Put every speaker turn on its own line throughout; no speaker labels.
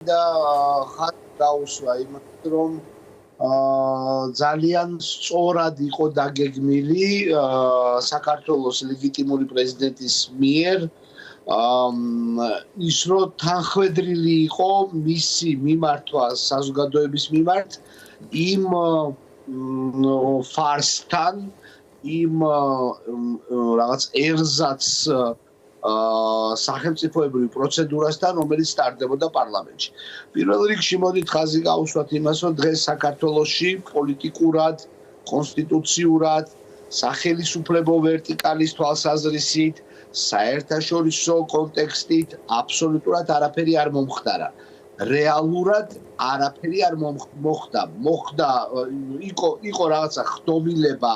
და ხალხი დაუსვა იმას, რომ ძალიან სწორად იყო დაგეგმილი საქართველოს ლეგიტიმური პრეზიდენტის მიერ ის რომ თანხმედრილი იყო მისი მიმართვა საზოგადოების მიმართ იმ ფარსთან იმ რაღაც ერზაც სახელმწიფოებრივ პროცედურასთან, რომელიც სტარდებოდა პარლამენტში. პირველ რიგში მოდით ხაზი გავუსვათ იმას, რომ დღეს საქართველოში პოლიტიკურად, კონსტიტუციურად, სახელისუფლებო ვერტიკალის თვალსაზრისით, საერთაშორისო კონტექსტით აბსოლუტურად არაფერი არ მომხდარა. რეალურად არაფერი არ მოხდა. იყო რაღაცა ხდომილება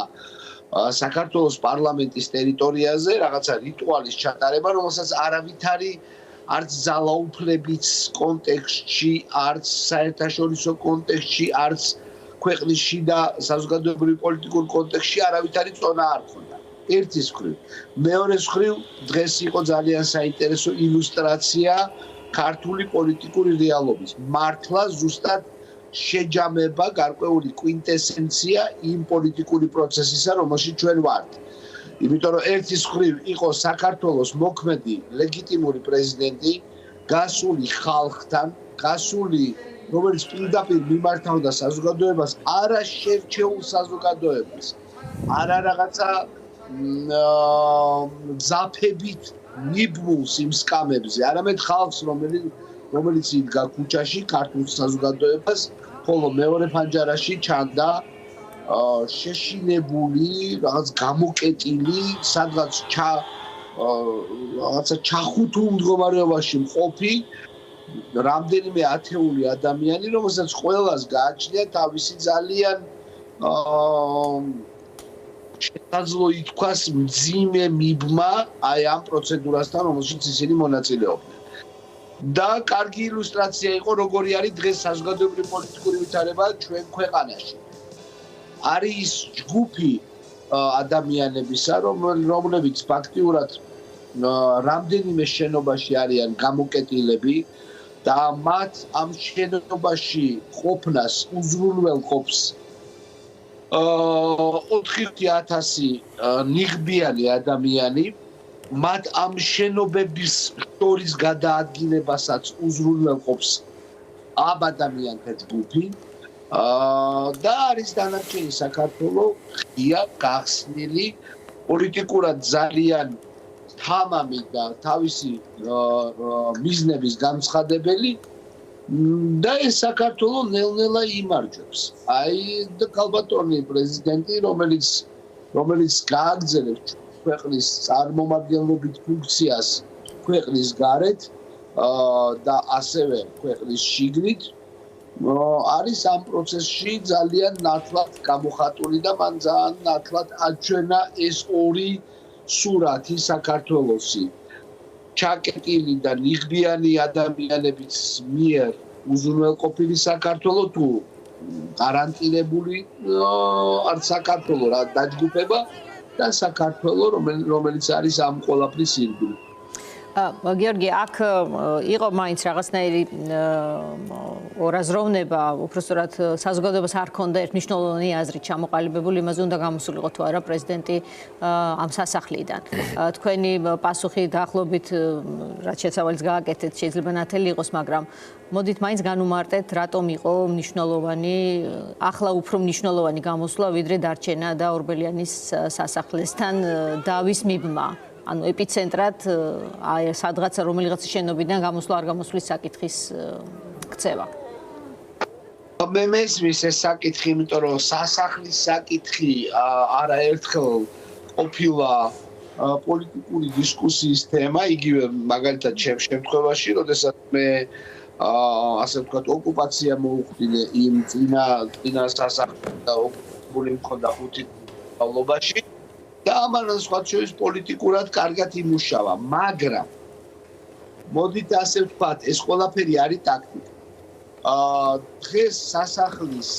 საქართველოს პარლამენტის ტერიტორიაზე რაღაცა რიტუალის ჩატარება, რომელსაც არავითარი არც ძალაუფლების კონტექსტში, არც საერთაშორისო კონტექსტში, არც ქვეყნის შიდა საზოგადოებრივ პოლიტიკურ კონტექსტში არავითარი წონა არ ჰქონდა. ერთის მხრივ. მეორეს მხრივ, დღეს იყო ძალიან საინტერესო ილუსტრაცია ქართული პოლიტიკური რეალობის. მართლა ზუსტად შეჯამება გარკვეული კვინტესენცია იმ პოლიტიკური პროცესისა, რომელშიც ჩვენ ვართ. იმიტომ რომ ერთის მხრივ იყო საქართველოს მოქმედი ლეგიტიმური პრეზიდენტი, გასული ხალხთან, გასული, რომელიც პირდაპირ მიმართავდა საზოგადოებას, არა შერჩეულ საზოგადოებას, არა რაღაცა ზაფებით მიბმულს იმ სკამებზე, არამედ ხალხს, რომელიც იდგა ქუჩაში ქართულ საზოგადოებას, ხოლო მეორე ფანჯარაში ჩანდა შეშინებული, რაღაც გამოკეტილი, სადღაც რაღაცა ჩახუთულ მდგომარეობაში მყოფი რამდენიმე ათეული ადამიანი, რომელსაც ყველას გააჩნია თავისი ძალიან შესაძლო ითქვას მძიმე მიბმა აი ამ პროცედურასთან, რომელშიც ისინი მონაწილეობდნენ. და კარგი ილუსტრაცია იყო, როგორი არის დღეს საზოგადოებრივი პოლიტიკური ვითარება ჩვენ ქვეყანაში. არის ის ჯგუფი ადამიანებისა, რომლებიც ფაქტიურად რამდენიმე შენობაში არიან გამოკეტილები და მათ ამ შენობაში ყოფნას უზრუნველყოფს 4,000 ნიღბიანი ადამიანი, მათ ამ შენობების შორის გადაადგილებასაც უზრუნველყოფს ამ ადამიანთა ჯგუფი და არის დანარჩენი საქართველო ღია გახსნილი პოლიტიკურად ძალიან თამამი და თავისი მიზნების განცხადებელი და ეს საქართველო ნელ-ნელა იმარჯვებს. აი ქალბატონი პრეზიდენტი, რომელიც გააგრძელებს ქვეყნის წარმომადგენლობით ფუნქციას ქვეყნის გარეთ და ასევე ქვეყნის შიგნით, არის ამ პროცესში ძალიან ნათლად გამოხატული და მან ძალიან ნათლად აჩვენა ეს ორი სურათი საქართველოსი. ჩაკეტილი და ნიღბიანი ადამიანების მიერ უზრუნველყოფილი საქართველო თუ გარანტირებული არ საქართველო რა დაჯგუფება და საქართველო რომელიც არის ამ ყველაფრის ირგვლივ.
გიორგი, აქ იყო მაინც რაღაცნაირი ორაზროვნება, უბრალოდ საზოგადოებას არ ქონდა ერთმნიშვნელოვანი აზრი ჩამოყალიბებული, იმაზე უნდა გამოსულიყო თუ არა პრეზიდენტი ამ სასახლიდან. თქვენი პასუხი დაახლოებით რაც შეცავალიც გააკეთეთ, შეიძლება ნათელი იყოს, მაგრამ მოდით მაინც განუმარტეთ, რატომ იყო მნიშვნელოვანი, ახლა უფრო მნიშვნელოვანი გამოსვლა, ვიდრე დარჩენა და ორბელიანის სასახლესთან დავის მიბმა. ანუ ეპიცენტრად აი სადღაცა რომელიღაც შენობიდან გამოსვლა არ გამოსვლის საკითხის ქცევა.
მე მესმის ეს საკითხი, იმიტომ რომ სასახლის საკითხი არაერთხელ ყოფილა პოლიტიკური დისკუსიის თემა, იგივე მაგალითად ჩემ შემთხვევაში, როდესაც მე ასე ვთქვათ, ოკუპაცია მოუხდინე იმ წინა სასახლეს და ოკუპებული მქონდა 5 წლობაში. და ამან სხვა შორის პოლიტიკურად კარგად იმუშავა, მაგრამ მოდით ასე ვთქვათ, ეს ყველაფერი არის ტაქტიკა. დღეს სასახლის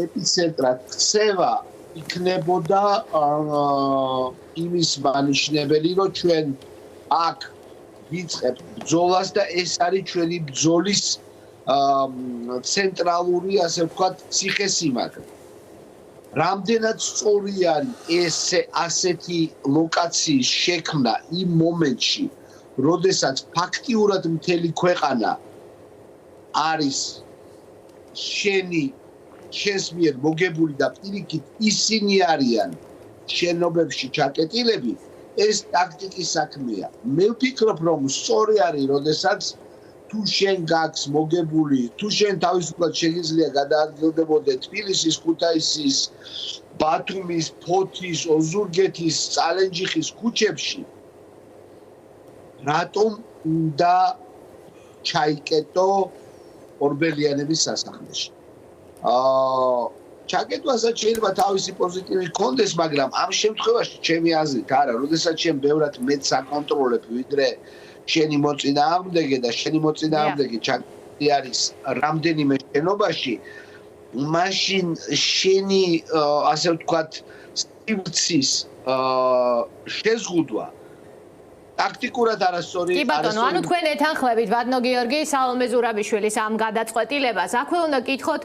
ეპიცენტრად ქცევა იქნებოდა იმის მანიშნებელი, რომ ჩვენ აქ ვიწყებთ ბრძოლას და ეს არის ჩვენი ბრძოლის ცენტრალური, ასე ვთქვათ, ციხესიმაგრე. რამდენად სწორი არის ასეთი ლოკაციის შექმნა იმ მომენტში, როდესაც ფაქტიურად მთელი ქვეყანა არის შენს მიერ მოგებული და პირიქით ისინი არიან შენობებში ჩაკეტილები, ეს ტაქტიკის საქმეა. მე ვფიქრობ, რომ სწორი არის, როდესაც თუ შენ გაქვს მოგებული, თუ შენ თავისუფლად შეგიძლია გადაადგილდებოდე თბილისის, ქუთაისის, ბათუმის, ფოთის, ოზურგეთის, წალენჯიხის ქუჩებში, რატომ უნდა ჩაიკეტო ორბელიანების სასახლეში? ჩაკეტვასაც შეიძლება თავისი პოზიტივი ჰქონდეს, მაგრამ ამ შემთხვევაში ჩემი აზრით არა, როდესაც შენ ბევრად მეტ საკონტროლებ, ვიდრე შენი მოწინააღმდეგე და შენი მოწინააღმდეგე ჩაკეტილი არის რამდენიმე შენობაში, მაშინ შენი ასე ვთქვათ სივრცის შეზღუდვა ტაქტიკურად არასწორი.
კი ბატონო, ანუ თქვენ ეთანხმებით ბატონო გიორგი სალომე ზურაბიშვილის ამ გადაწყვეტილებას. აქვე უნდა გითხოთ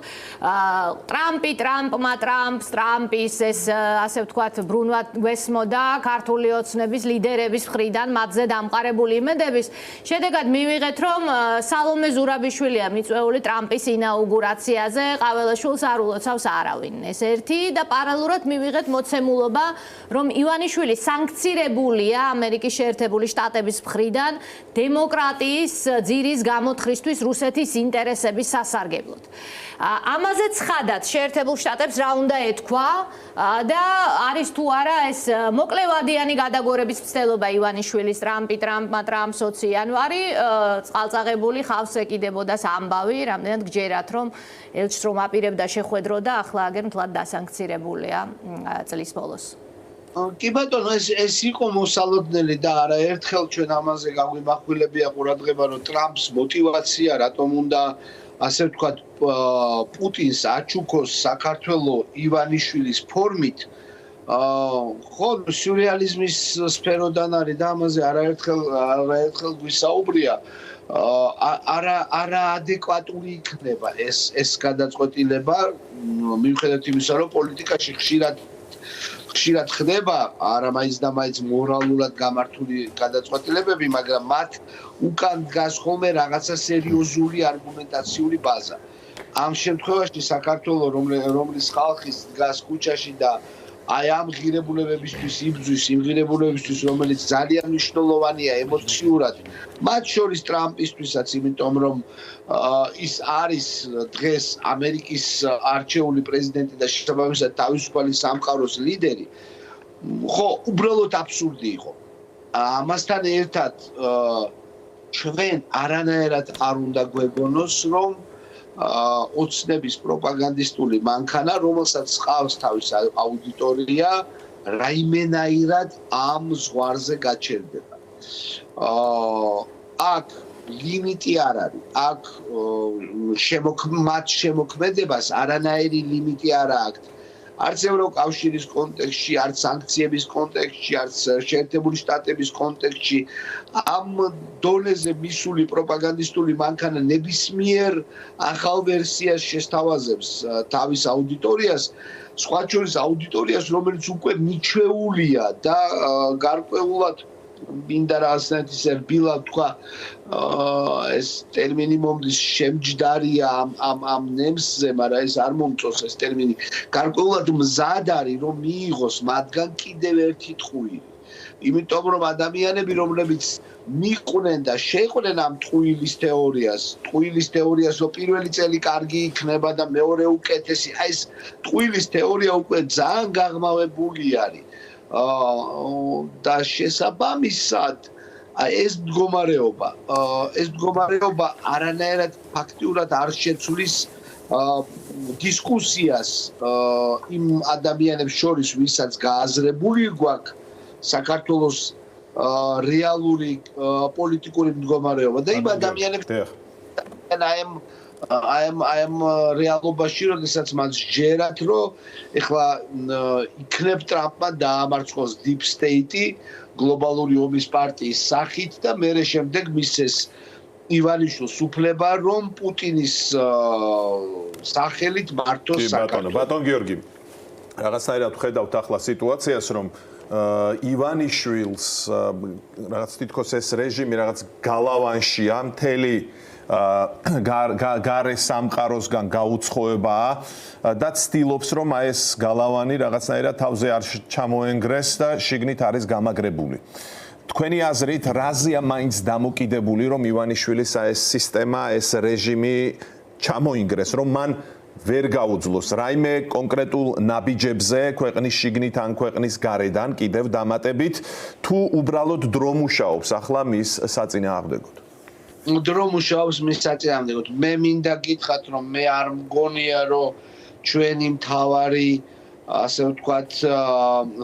ტრამპის ეს ასე ვთქვათ ბრუნვა გვესმოდა ქართული ოცნების ლიდერების მხრიდან მათზე დამყარებული იმედების. შედეგად მივიღეთ, რომ სალომე ზურაბიშვილია მიწვეული ტრამპის ინაუგურაციაზე, ყაველაშვილს არ ულოცავს არავინ. ეს ერთი და პარალელურად მივიღეთ მოცემულობა, რომ ივანიშვილი სანქცირებულია ამერიკის შეერთებული შტატების მხრიდან დემოკრატიის ძირის გამოთხრისთვის რუსეთის ინტერესების სასარგებლოდ. ამაზე ცხადად შეერთებულ შტატებს რა უნდა ეთქვა და არის თუ არა ეს მოკლევადიანი გადაგორების მცდელობა ივანიშვილის ტრამპ სოცი იანვარი წყალწაღებული ხავს ეკიდებოდას ამბავი, რამდენად გჯერათ, რომ ელჩს რომ აპირებდა შეხვედრო და ახლა აგერ მთლად დასანქცირებულია წლის ბოლოს.
კი ბატონო, ეს იყო მოსალოდნელი და არაერთხელ ჩვენ ამაზე გაგვიმახვილებია ყურადღება, რომ ტრამპს მოტივაცია რატომ უნდა ასე ვთქვათ პუტინს აჩუქოს საქართველოს ივანიშვილის ფორმით. ხო, სიურრეალიზმის სფეროდან არის და ამაზე არაერთხელ გვისაუბრია. არაადეკვატური იქნება ეს გადაწყვეტილება, მიუხედავად იმისა, რომ პოლიტიკაში ხშირად ხდება არა მაინც და მაინც მორალურად გამართული გადაწყვეტილებები, მაგრამ მათ უკან დგას ხოლმე რაღაცა სერიოზული არგუმენტაციული ბაზა. ამ შემთხვევაში საქართველოს რომლის ხალხი დგას ქუჩაში და აი ამ ღირებულებებისთვის იბრძვის, იმ ღირებულებებისთვის, რომელიც ძალიან მნიშვნელოვანია ემოციურად, მათ შორის ტრამპისთვისაც, იმიტომ რომ ის არის დღეს ამერიკის არჩეული პრეზიდენტი და შესაბამისად თავისუფალი სამყაროს ლიდერი. ხო, უბრალოდ აბსურდი იყო. ამასთან ერთად ჩვენ არანაირად არ უნდა გვეგონოს, რომ ოცნების პროპაგანდისტული მანქანა, რომელსაც ყავს თავის აუდიტორია, რაიმენაირად ამ ზღვარზე გაჩერდება. აქ ლიმიტი არ არის. აქ მათ შემოქმედებას არანაირი ლიმიტი არ აქვს. არც ევროკავშირის კონტექსტში, არც სანქციების კონტექსტში, არც შეერთებული შტატების კონტექსტში ამ დონეზე მისული პროპაგანდისტული მანქანა ნებისმიერ ახალ ვერსიას შესთავაზებს თავის აუდიტორიას, სხვა შორის აუდიტორიას, რომელიც უკვე მიჩვეულია და გარკვეულად მინდა რაღაცნაირად ისე რბილად თქვა ეს ტერმინი მომდის შემჯდარია ამ ნემსზე, მაგრამ ეს არ მომწონს ეს ტერმინი. გარკვეულად მზად არის რომ მიიღოს მათგან კიდევ ერთი ტყუილი. იმიტომ რომ ადამიანები, რომლებიც მიყვნენ და შეყვნენ ამ ტყუილის თეორიას, რომ პირველი წელი კარგი იქნება და მეორე უკეთესი, აი ეს ტყუილის თეორია უკვე ძალიან გაღმავებული არის. და შესაბამისად ეს მდგომარეობა არანაირად ფაქტიურად არ შეცვლის დისკუსიას იმ ადამიანებს შორის, ვისაც გააზრებული გვაქვს საქართველოს რეალური პოლიტიკური მდგომარეობა და იმ ადამიანებს აი ამ რეალობაში, როდესაც მას ჯერათ, რომ ეხლა იქნებ ტრამპმა დაამარცხოს Deep State-ი გლობალური ომის პარტიის სახით და მერე შემდეგ მისცეს ივანიშვილს უფლება რომ პუტინის სახელით მართოს საქართველოს.
ბატონ გიორგი, რაღაცნაირად ხედავთ ახლა სიტუაციას, რომ ივანიშვილს რაღაც თითქოს ეს რეჟიმი რაღაც გალავანშია, მთელი გარე სამყაროსგან გაუცხოებაა და ცდილობს რომ აი ეს გალავანი რაღაცნაირად თავზე არ ჩამოენგრეს და შიგნით არის გამაგრებული. თქვენი აზრით, რაზეა მაინც დამოკიდებული, რომ ივანიშვილის ეს სისტემა, ეს რეჟიმი ჩამოინგრეს, რომ მან ვერ გაუძლოს რაიმე კონკრეტულ ნაბიჯებზე ქვეყნის შიგნით ან ქვეყნის გარედან კიდევ დამატებით, თუ უბრალოდ დრო მუშაობს ახლა მის საწინააღმდეგოდ?
დრო მუშაობს მის საწინააღმდეგოდ. მე მინდა გითხრათ, რომ მე არ მგონია, რომ ჩვენი მთავარი ასე ვთქვათ,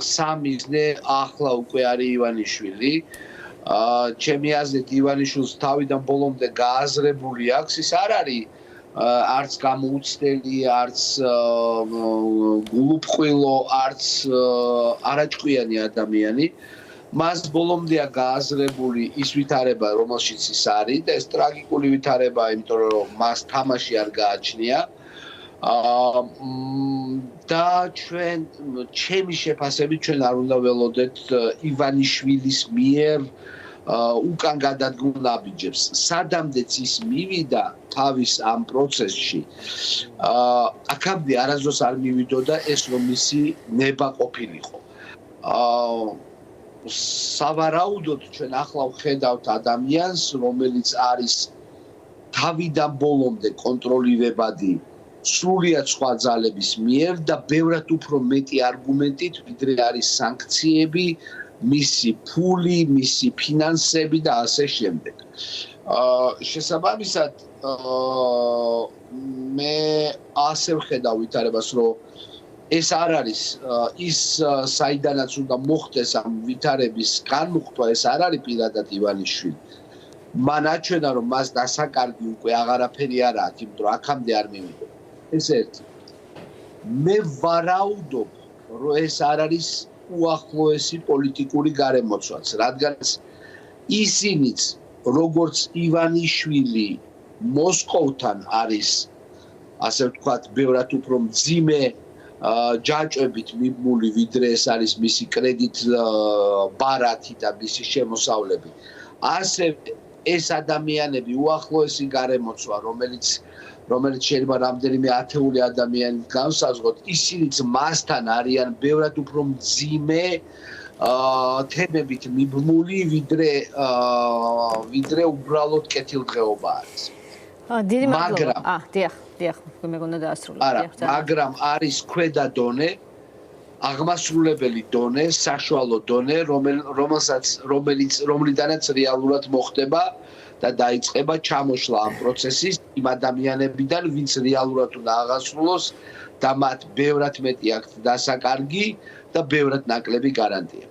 სამიზნე ახლა უკვე არის ივანიშვილი. ჩემი აზრით, ივანიშვილს თავიდან ბოლომდე გააზრებული აქვს, ის არ არის არც გამოუცდელი, არც გულუბრყვილო, არც არაჭკვიანი ადამიანი. მას ბოლომდეა გააზრებული ის ვითარება, რომელშიც ის არის და ეს ტრაგიკული ვითარებაა, იმიტომ რომ მას თამაში არ გააჩნია. და ჩემი შეფასებით ჩვენ არ უნდა ველოდეთ ივანიშვილის მიერ უკან გადადგმულ ნაბიჯებს. სადამდეც ის მივიდა თავის ამ პროცესში, აქამდე არასდროს არ მივიდოდა ეს, რომ მისი ნება ყოფილიყო. სავარაუდოდ ჩვენ ახლა ვხედავთ ადამიანს, რომელიც არის თავიდან ბოლომდე კონტროლირებადი სრულიად სხვა ძალების მიერ და ბევრად უფრო მეტი არგუმენტით, ვიდრე არის სანქციები, მისი ფული, მისი ფინანსები და ასე შემდეგ. შესაბამისად, მე ასე ვხედავ ვითარებას, რომ ეს არ არის ის საიდანაც უნდა მოხდეს ამ ვითარების განმუხტვა, ეს არ არის პირადად ივანიშვილი. მან აჩვენა, რომ მას დასაკარგი უკვე აღარაფერი არ აქვს, იმიტომ რომ აქამდე არ მივიდა. ეს ერთი. მე ვარაუდობ, რომ ეს არ არის უახლოესი პოლიტიკური გარემოცვაც, რადგან ისინიც, როგორც ივანიშვილი, მოსკოვთან არის, ასე ვთქვათ, ბევრად უფრო მძიმე ჯაჭვებით მიბმული, ვიდრე ეს არის მისი კრედიტ ბარათი და მისი შემოსავლები. ასევე ეს ადამიანები უახლოესი გარემოცვა, რომელიც შეიძლება რამდენიმე ათეული ადამიანით განსაზღვროთ, ისინიც მასთან არიან ბევრად უფრო მძიმე თემებით მიბმული, ვიდრე უბრალოდ კეთილდღეობა არის.
დიდი მადლობა. დიახ, მეგონა დაასრულე.
მაგრამ არის ქვედა დონე, აღმასრულებელი დონე, საშუალო დონე, რომლიდანაც რეალურად მოხდება და დაიწყება ჩამოშლა ამ პროცესის იმ ადამიანებიდან, ვინც რეალურად უნდა აღასრულოს და მათ ბევრად მეტი აქვთ დასაკარგი და ბევრად ნაკლები გარანტია.